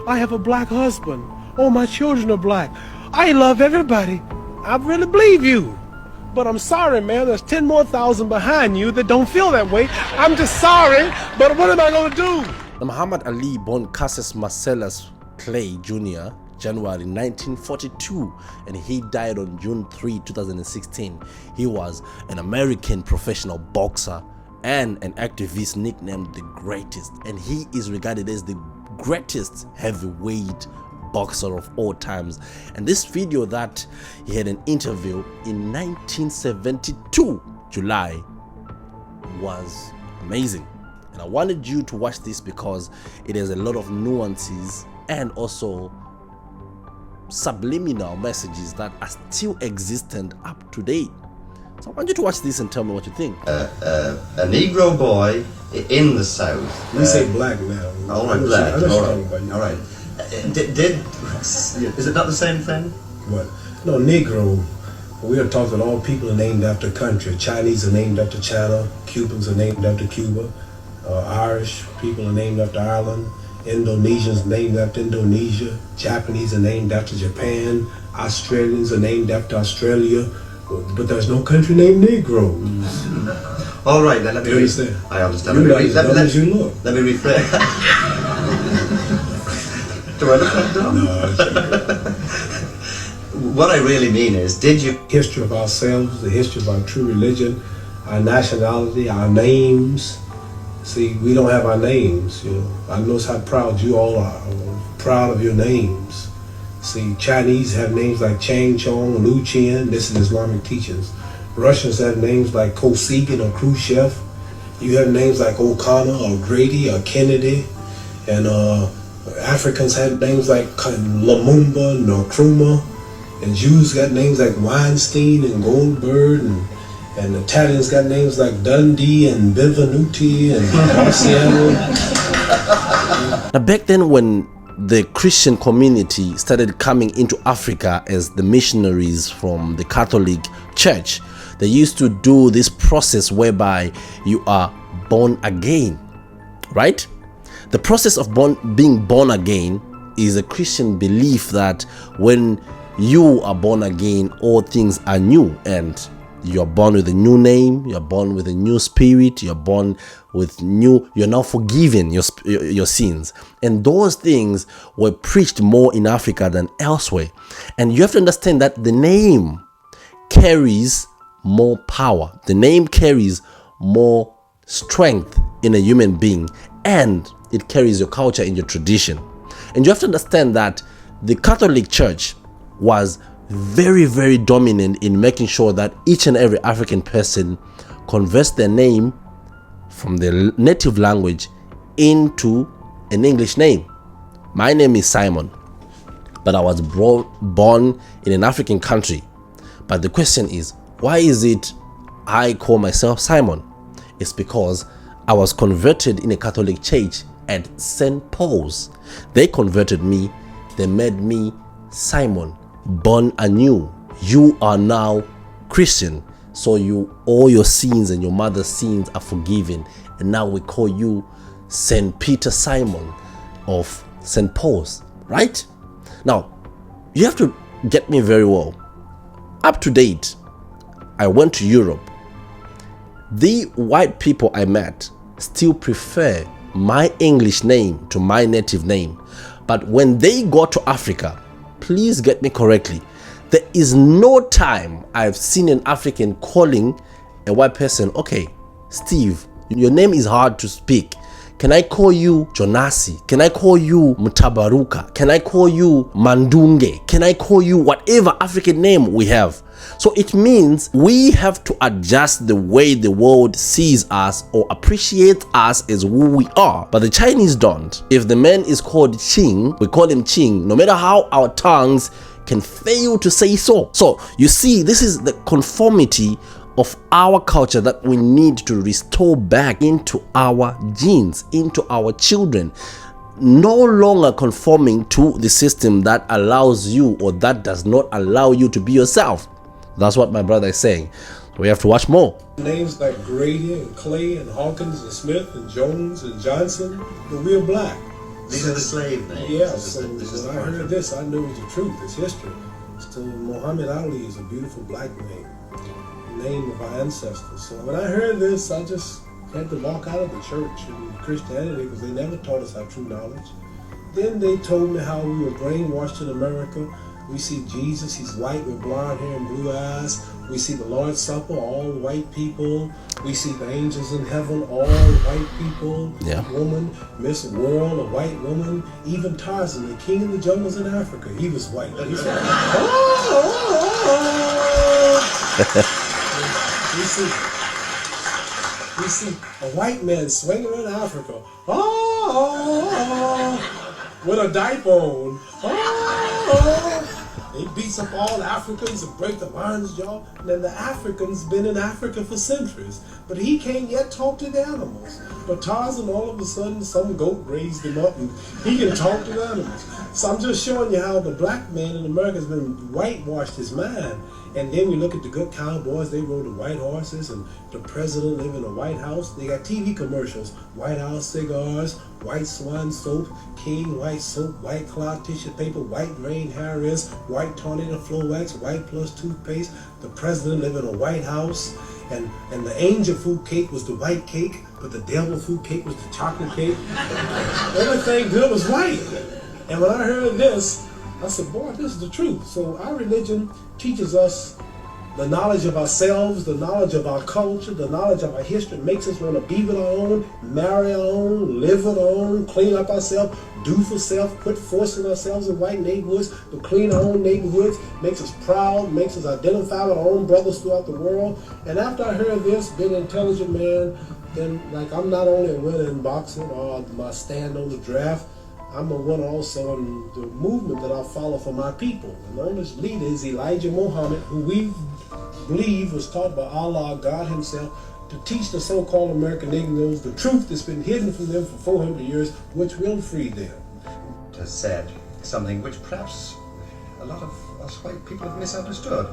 I have a black husband. Oh, my children are black. I love everybody. I really believe you. But I'm sorry, man, there's 10 more thousand behind you that don't feel that way. I'm just sorry, but what am I going to do? Mohamed Ali, born Cassius Marcellus Clay Jr., January 1942, and he died on June 3, 2016. He was an American professional boxer and an activist nicknamed the Greatest, and he is regarded as the greatest heavyweight boxer of all times. And this video that he had an interview in 1972 July was amazing, and I wanted you to watch this because it has a lot of nuances and also subliminal messages that are still existent up to date. So I want you to watch this and tell me what you think. A Negro boy in the South. We say black now. All right, black. All right. Is it not the same thing? What? No, Negro. We are taught that all people are named after country. Chinese are named after China. Cubans are named after Cuba. Irish people are named after Ireland. Indonesians named after Indonesia. Japanese are named after Japan. Australians are named after Australia. But there's no country named Negro. All right, then let me understand. I understand. You're not as dumb as you look. Let me reflect. Do I look like dumb? No. What I really mean is, did you... History of ourselves, the history of our true religion, our nationality, our names. See, we don't have our names, you know. I notice how proud you all are, proud of your names. See, Chinese have names like Chang Chong, Lu Qian. This is Islamic teachings. Russians have names like Kosygin or Khrushchev. You have names like O'Connor or Grady or Kennedy. And Africans have names like Lumumba, Nkrumah. And Jews got names like Weinstein and Goldberg. And Italians got names like Dundee and Benvenuti and Marciano. Now back then, when the Christian community started coming into Africa as the missionaries from the Catholic Church, they used to do this process whereby you are born again, right? The process of being born again is a Christian belief that when you are born again, all things are new, and you're born with a new name, you're born with a new spirit, you're born with you're now forgiven your sins. And those things were preached more in Africa than elsewhere. And you have to understand that the name carries more power. The name carries more strength in a human being, and it carries your culture and your tradition. And you have to understand that the Catholic Church was very, very dominant in making sure that each and every African person converts their name from their native language into an English name. My name is Simon, but I was born in an African country. But the question is, why is it I call myself Simon? It's because I was converted in a Catholic church at St. Paul's. They converted me. They made me Simon, born anew. You are now Christian, so all your sins and your mother's sins are forgiven, and now we call you Saint Peter Simon of St. Paul's, right? Now you have to get me very well. Up to date, I went to Europe. The white people I met still prefer my English name to my native name, but when they go to Africa, please get me correctly, there is no time I've seen an African calling a white person, okay, Steve, your name is hard to speak. Can I call you Jonasi? Can I call you Mutabaruka? Can I call you Mandunge? Can I call you whatever African name we have? So it means we have to adjust the way the world sees us or appreciates us as who we are. But the Chinese don't. If the man is called Qing, we call him Qing, no matter how our tongues can fail to say so. So you see, this is the conformity of our culture that we need to restore back into our genes, into our children. No longer conforming to the system that allows you or that does not allow you to be yourself. That's what my brother is saying. We have to watch more. Names like Grady and Clay and Hawkins and Smith and Jones and Johnson, but we're black. These are the slave names. Yeah, This is so the- this is when the I part heard of- this, I knew it was the truth, it's history. So Mohamed Ali is a beautiful black name, name of our ancestors. So when I heard this, I just had to walk out of the church and Christianity because they never taught us our true knowledge. Then they told me how we were brainwashed in America. We see Jesus, he's white with blonde hair and blue eyes. We see the Lord's Supper, all white people. We see the angels in heaven, all white people. Yeah. Woman, Miss World, a white woman. Even Tarzan, the king of the jungles in Africa, he was white. He said, we see a white man swinging in Africa. With a diaper on. He beats up all Africans and break the lion's jaw. And then the Africans been in Africa for centuries. But he can't yet talk to the animals. But Tarzan, all of a sudden, some goat raised him up and he can talk to the animals. So I'm just showing you how the black man in America has been whitewashed his mind. And then we look at the good cowboys, they rode the white horses, and the president lived in a White House. They got TV commercials, White House cigars, white swan soap, King white soap, white cloth tissue paper, white rain Harris, white tornado flow wax, white plus toothpaste. The president lived in a White House, and the angel food cake was the white cake, but the devil food cake was the chocolate cake. Everything good was white. And when I heard this, I said, boy, this is the truth. So our religion teaches us the knowledge of ourselves, the knowledge of our culture, the knowledge of our history, makes us want to be with our own, marry our own, live with our own, clean up ourselves, do for self, quit forcing ourselves in white neighborhoods, but clean our own neighborhoods, makes us proud, makes us identify with our own brothers throughout the world. And after I heard this, being an intelligent man, then like I'm not only a winner in boxing or my stand on the draft, I'm a winner also in the movement that I follow for my people. And the oldest leader is Elijah Muhammad, who we believe was taught by Allah, God himself, to teach the so-called American Negroes the truth that's been hidden from them for 400 years, which will free them. Has said something which perhaps a lot of us white people have misunderstood.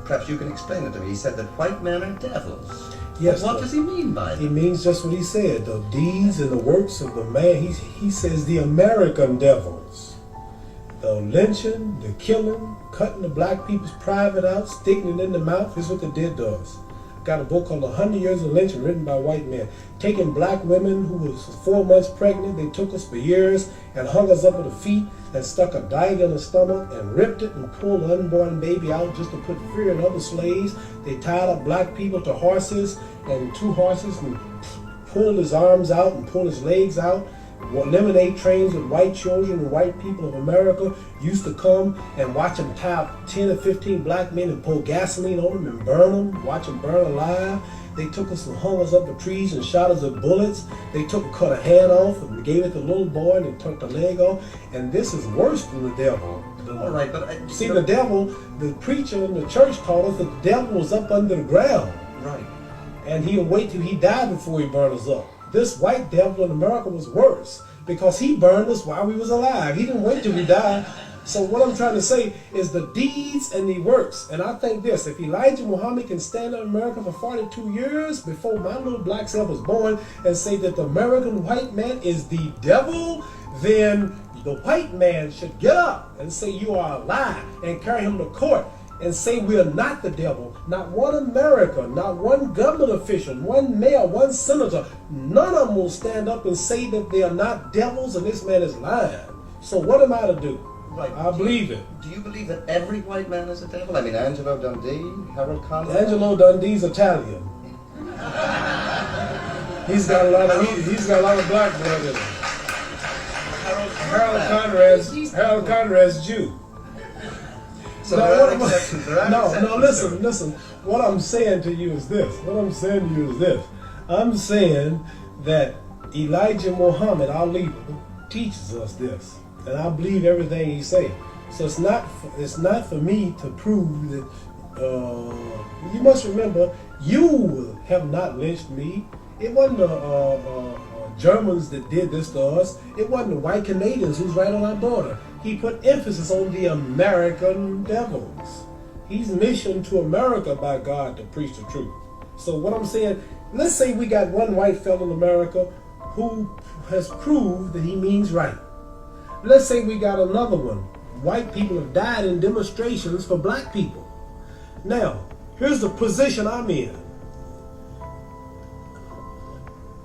Perhaps you can explain it to me. He said that white men are devils. Yes, What does he mean by that? He means just what he said, the deeds and the works of the man. He says the American devils. The lynching, the killing, cutting the black people's private out, sticking it in the mouth, is what they did to us. Got a book called 100 Years of Lynching written by white men. Taking black women who was 4 months pregnant, they took us for years and hung us up at the feet and stuck a dagger in the stomach and ripped it and pulled the unborn baby out just to put fear in other slaves. They tied up black people to horses and 2 horses and pulled his arms out and pulled his legs out. Lemonade trains with white children and white people of America used to come and watch them tie up 10 or 15 black men and pour gasoline on them and burn them, watch them burn alive. They took us and hung us up to trees and shot us with bullets. They cut a hand off and gave it to the little boy and they took the leg off. And this is worse than the devil. All right, but See, the devil, the preacher in the church taught us that the devil was up under the ground. Right. And he'll wait till he died before he burned us up. This white devil in America was worse because he burned us while we was alive. He didn't wait till we died. So what I'm trying to say is the deeds and the works. And I think this, if Elijah Muhammad can stand in America for 42 years before my little black self was born and say that the American white man is the devil, then the white man should get up and say you are a lie and carry him to court and say we are not the devil. Not one American, not one government official, one mayor, one senator, none of them will stand up and say that they are not devils and this man is lying. So what am I to do? Right. I believe it. Do you believe that every white man is a devil? I mean, Angelo Dundee, Harold Conrad? Angelo Dundee's Italian. He's got a lot of black blood in him. Harold Conrad's Jew. So there are exceptions. Listen. What I'm saying to you is this. I'm saying that Elijah Muhammad, our leader, teaches us this. And I believe everything he says. So it's not for me to prove that. You must remember, you have not lynched me. It wasn't the Germans that did this to us. It wasn't the white Canadians who's right on our border. He put emphasis on the American devils. He's missioned to America by God to preach the truth. So what I'm saying, let's say we got one white fellow in America who has proved that he means right. Let's say we got another one. White people have died in demonstrations for black people. Now, here's the position I'm in.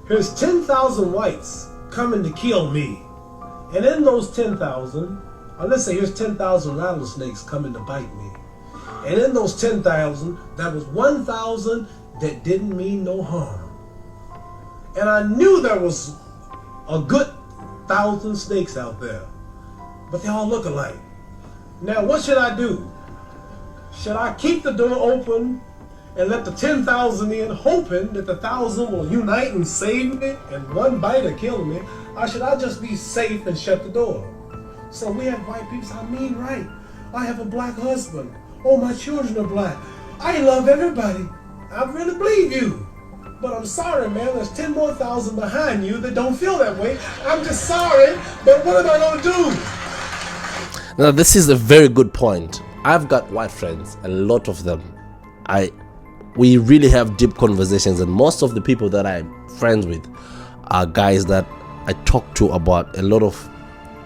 Here's 10,000 whites coming to kill me. And in those 10,000, or let's say here's 10,000 rattlesnakes coming to bite me. And in those 10,000, there was 1,000 that didn't mean no harm. And I knew there was a good 1,000 snakes out there, but they all look alike. Now, what should I do? Should I keep the door open and let the 10,000 in, hoping that the 1,000 will unite and save me and one bite will kill me? Or should I just be safe and shut the door? So we have white people say, I mean right. I have a black husband. Oh, my children are black. I love everybody. I really believe you. But I'm sorry, man, there's 10 more thousand behind you that don't feel that way. I'm just sorry, but what am I going to do? Now, this is a very good point. I've got white friends, a lot of them. We really have deep conversations, and most of the people that I'm friends with are guys that I talk to about a lot of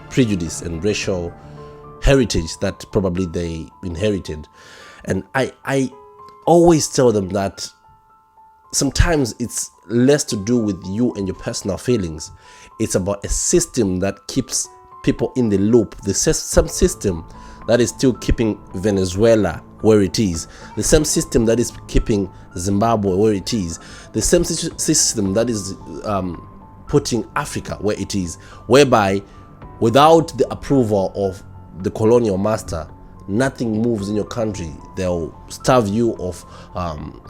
prejudice and racial heritage that probably they inherited. And I always tell them that sometimes it's less to do with you and your personal feelings. It's about a system that keeps people in the loop. The same system that is still keeping Venezuela where it is, the same system that is keeping Zimbabwe where it is, the same system that is putting Africa where it is, whereby without the approval of the colonial master, nothing moves in your country. They'll starve you of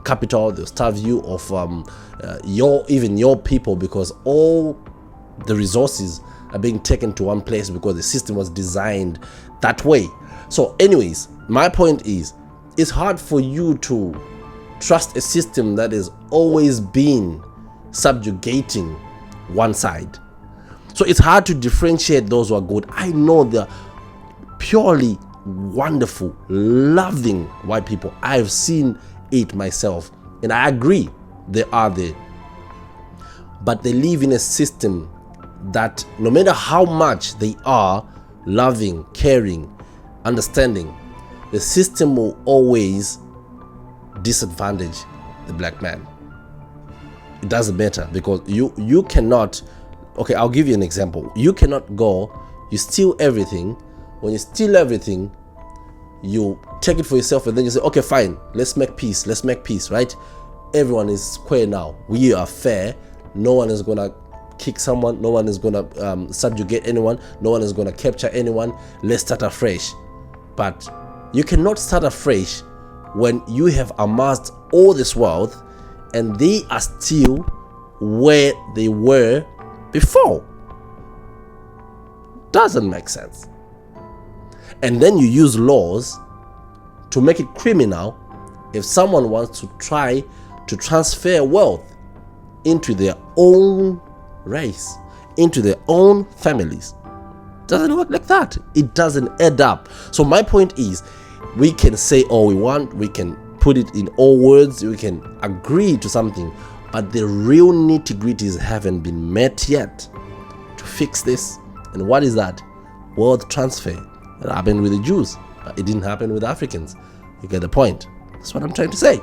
capital, they'll starve you of even your people, because all the resources are being taken to one place because the system was designed that way. So anyways, my point is, it's hard for you to trust a system that has always been subjugating one side. So it's hard to differentiate those who are good. I know they're purely wonderful, loving white people. I've seen it myself, and I agree they are there. But they live in a system that no matter how much they are loving, caring, understanding, the system will always disadvantage the black man. It doesn't matter, because you cannot, okay, I'll give you an example. You cannot go, you steal everything. When you steal everything, you take it for yourself, and then you say, okay, fine, let's make peace, right? Everyone is square now. We are fair. No one is gonna kick someone. No one is gonna subjugate anyone. No one is gonna capture anyone. Let's start afresh. But you cannot start afresh when you have amassed all this wealth and they are still where they were before. Doesn't make sense. And then you use laws to make it criminal if someone wants to try to transfer wealth into their own race, into their own families. Doesn't work like that. It doesn't add up. So my point is, we can say all we want, we can put it in all words, we can agree to something, but the real nitty-gritties haven't been met yet to fix this. And what is that? Wealth transfer. It happened with the Jews, but it didn't happen with Africans. You get the point. That's what I'm trying to say.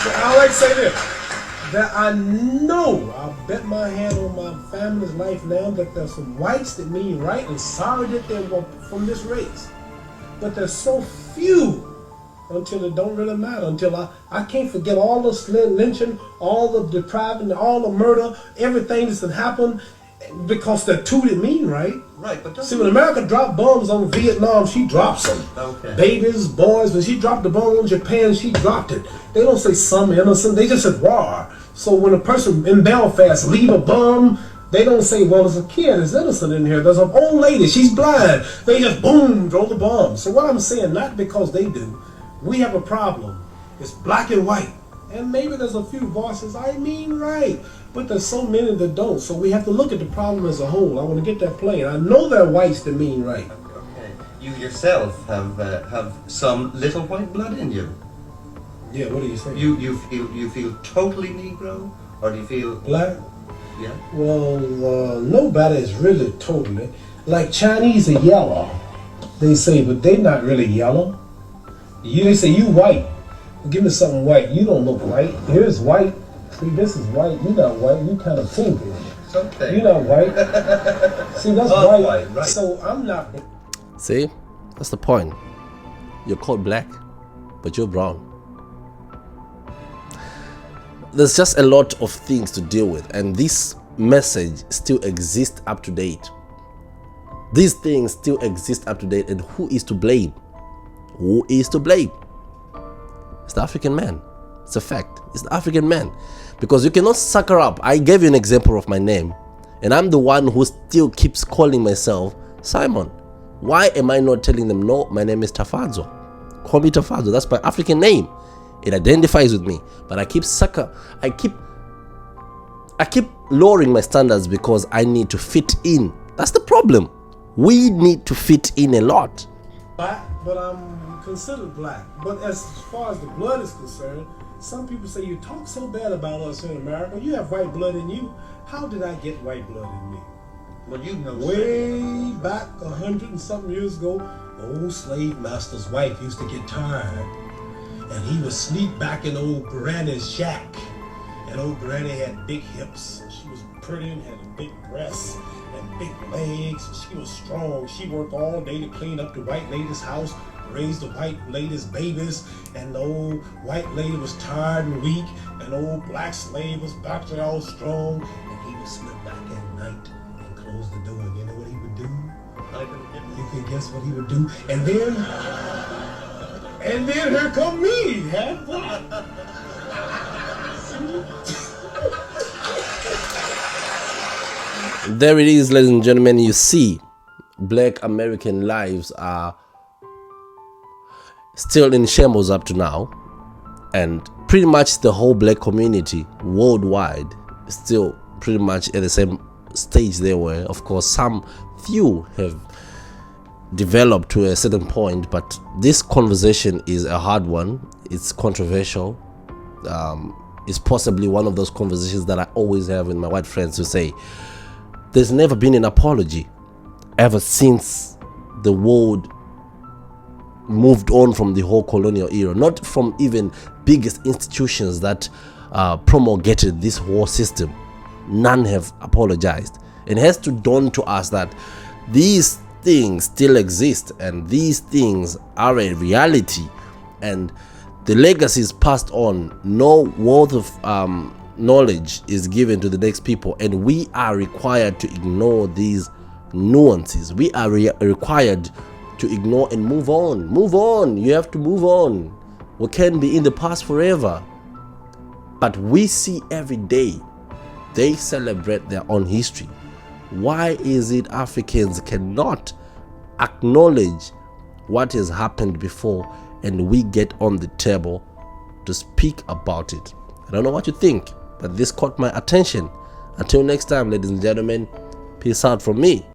So I like to say this, that I know, I'll bet my hand on my family's life now, that there's some whites that mean right and sorry that they were from this race. But there's so few until it don't really matter, until I can't forget all the lynching, all the depriving, all the murder, everything that's happened, because they're two that mean right. Right, but see, when America dropped bombs on Vietnam, she drops them. Okay. Babies, boys, when she dropped the bomb on Japan, she dropped it. They don't say some innocent, they just said war. So when a person in Belfast leave a bomb, they don't say, well, there's a kid, there's innocent in here, there's an old lady, she's blind. They just boom, throw the bomb. So what I'm saying, not because they do, we have a problem. It's black and white. And maybe there's a few voices, I mean right. But there's so many that don't. So we have to look at the problem as a whole. I want to get that plain. I know there are whites that mean right. Okay. You yourself have some little white blood in you. Yeah, what do you think? You feel totally Negro, or do you feel Black? Yeah. Well, nobody is really totally. Like Chinese are yellow, they say, but they not really yellow. They say you white. Give me something white. You don't look white. Here's white. See, this is white. You're not white. You kind of tinky. Something. You're not white. See, that's Oh, white. right. So I'm not. See, that's the point. You're called black, but you're brown. There's just a lot of things to deal with, and this message still exists up to date. These things still exist up to date, and who is to blame? Who is to blame? It's the African man. It's a fact. It's the African man. Because you cannot sucker up. I gave you an example of my name, and I'm the one who still keeps calling myself Simon. Why am I not telling them, no, my name is Tafadzo? Call me Tafadzo. That's my African name. It identifies with me. But I keep lowering my standards because I need to fit in. That's the problem. We need to fit in a lot. Black, but I'm considered black. But as far as the blood is concerned, some people say you talk so bad about us in America. You have white blood in you. How did I get white blood in me? Well, you know. Way back 100 and something years ago, the old slave master's wife used to get tired, and he would sleep back in old Granny's shack. And old Granny had big hips. She was pretty and had a big breasts and big legs. She was strong. She worked all day to clean up the white lady's house, raise the white lady's babies, and the old white lady was tired and weak, and the old black slave was back there all strong, and he would slip back at night and close the door. And you know what he would do? You can guess what he would do. And then here come me, half black. There it is, ladies and gentlemen. You see, black American lives are still in shambles up to now, and pretty much the whole black community worldwide is still pretty much at the same stage they were. Of course, some few have developed to a certain point, but this conversation is a hard one. It's controversial. It's possibly one of those conversations that I always have with my white friends who say there's never been an apology ever since the world moved on from the whole colonial era, not from even biggest institutions that promulgated this whole system. None have apologized. It has to dawn to us that these things still exist, and these things are a reality, and the legacy is passed on. No worth of knowledge is given to the next people, and we are required to ignore these nuances. We are required to ignore and move on. Move on. You have to move on. We can't be in the past forever. But we see every day they celebrate their own history. Why is it Africans cannot acknowledge what has happened before, and we get on the table to speak about it? I don't know what you think, but this caught my attention. Until next time, ladies and gentlemen, peace out from me.